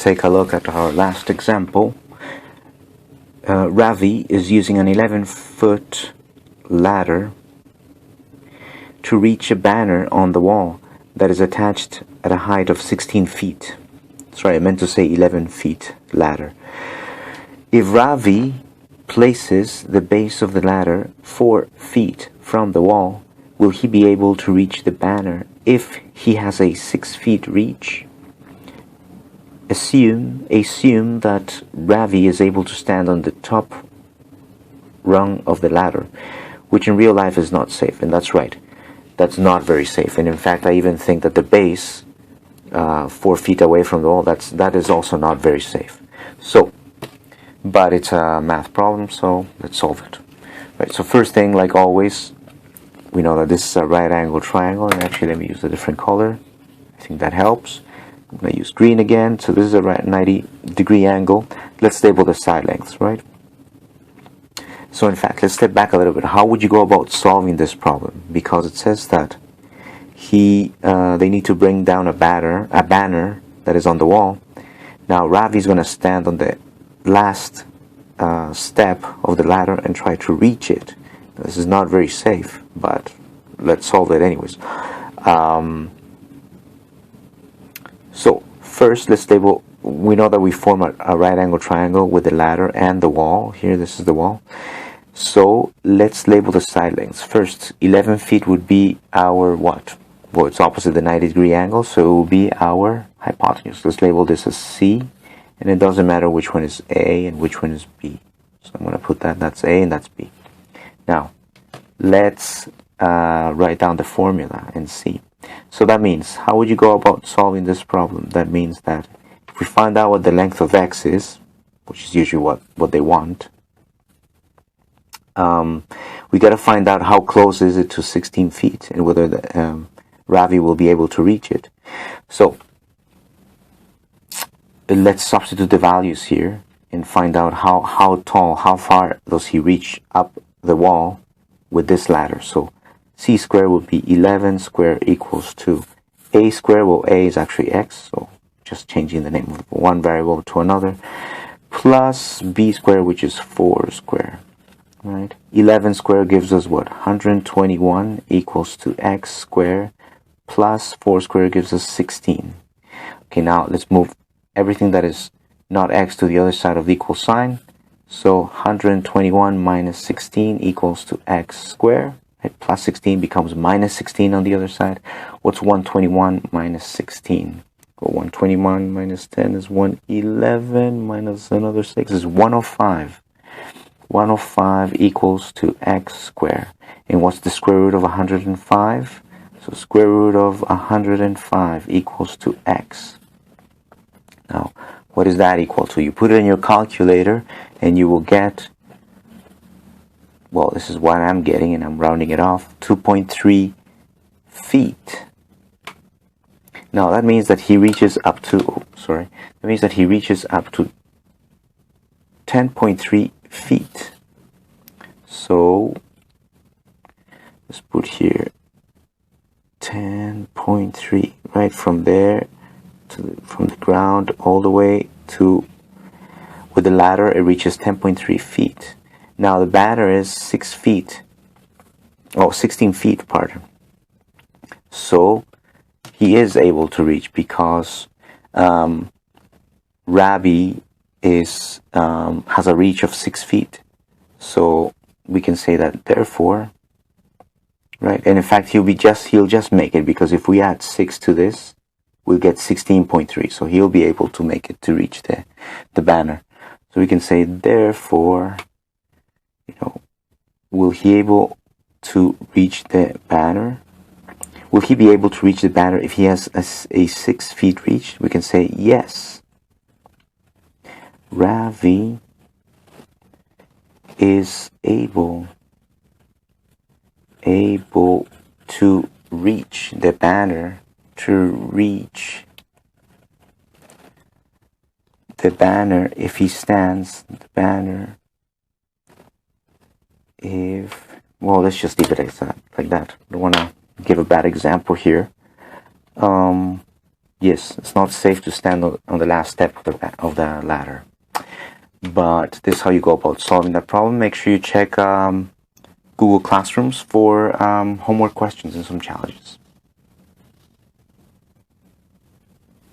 take a look at our last example. Ravi is using an 11-foot ladder to reach a banner on the wall that is attached at a height of 16 feet. Sorry, I meant to say 11 feet ladder. If Ravi places the base of the ladder 4 feet from the wall, will he be able to reach the banner if he has a 6 feet reach? Assume that Ravi is able to stand on the top rung of the ladder, which in real life is not safe, and that's right. That's not very safe, and in fact I even think that the base 4 feet away from the wall, that is also not very safe. But it's a math problem, so let's solve it. Right, so first thing, like always, we know that this is a right angle triangle, and actually let me use a different color. I think that helps. I'm going to use green again. So this is a 90-degree angle. Let's label the side lengths, right? So in fact, let's step back a little bit. How would you go about solving this problem? Because it says that they need to bring down a banner that is on the wall. Now Ravi is going to stand on the last step of the ladder and try to reach it. This is not very safe, but let's solve it anyways. So first, let's label. We know that we form a right angle triangle with the ladder and the wall. Here, this is the wall. So let's label the side lengths. First, 11 feet would be our what? Well, it's opposite the 90-degree angle, so it will be our hypotenuse. Let's label this as C, and it doesn't matter which one is A and which one is B. So I'm going to put that's A and that's B. Now, let's write down the formula and see. So that means, how would you go about solving this problem? That means that if we find out what the length of X is, which is usually what they want, we got to find out how close is it to 16 feet and whether Ravi will be able to reach it. So let's substitute the values here and find out how far does he reach up the wall with this ladder. So C squared would be 11 squared equals to A squared. Well, A is actually X, so just changing the name of one variable to another, plus B squared, which is 4 squared. Right? 11 squared gives us what? 121 equals to X squared plus 4 squared gives us 16. Okay, now let's move everything that is not X to the other side of the equal sign. So 121 minus 16 equals to X squared. Right? Plus 16 becomes minus 16 on the other side. What's 121 minus 16? Well, 121 minus 10 is 111 minus another 6 is 105. 105 equals to X squared. And what's the square root of 105? So square root of 105 equals to X. Now, what is that equal to? You put it in your calculator and you will get, well, this is what I'm getting and I'm rounding it off, 2.3 feet. Now that means that he reaches up to, that means that he reaches up to 10.3 feet. So let's put here 10.3, right from there from the ground all the way to, with the ladder it reaches 10.3 feet. Now the banner is 16 feet, pardon. So he is able to reach because Ravi has a reach of 6 feet. So we can say that therefore, right? And in fact he'll just make it, because if we add 6 to this, we'll get 16.3. So he'll be able to make it to reach the banner. So we can say therefore, will he able to reach the banner? Will he be able to reach the banner if he has a 6 feet reach? We can say yes. Ravi is able to reach the banner, if he stands the banner. Well, let's just leave it like that. I don't want to give a bad example here. yes, it's not safe to stand on the last step of the ladder. But this is how you go about solving that problem. Make sure you check Google Classrooms for homework questions and some challenges.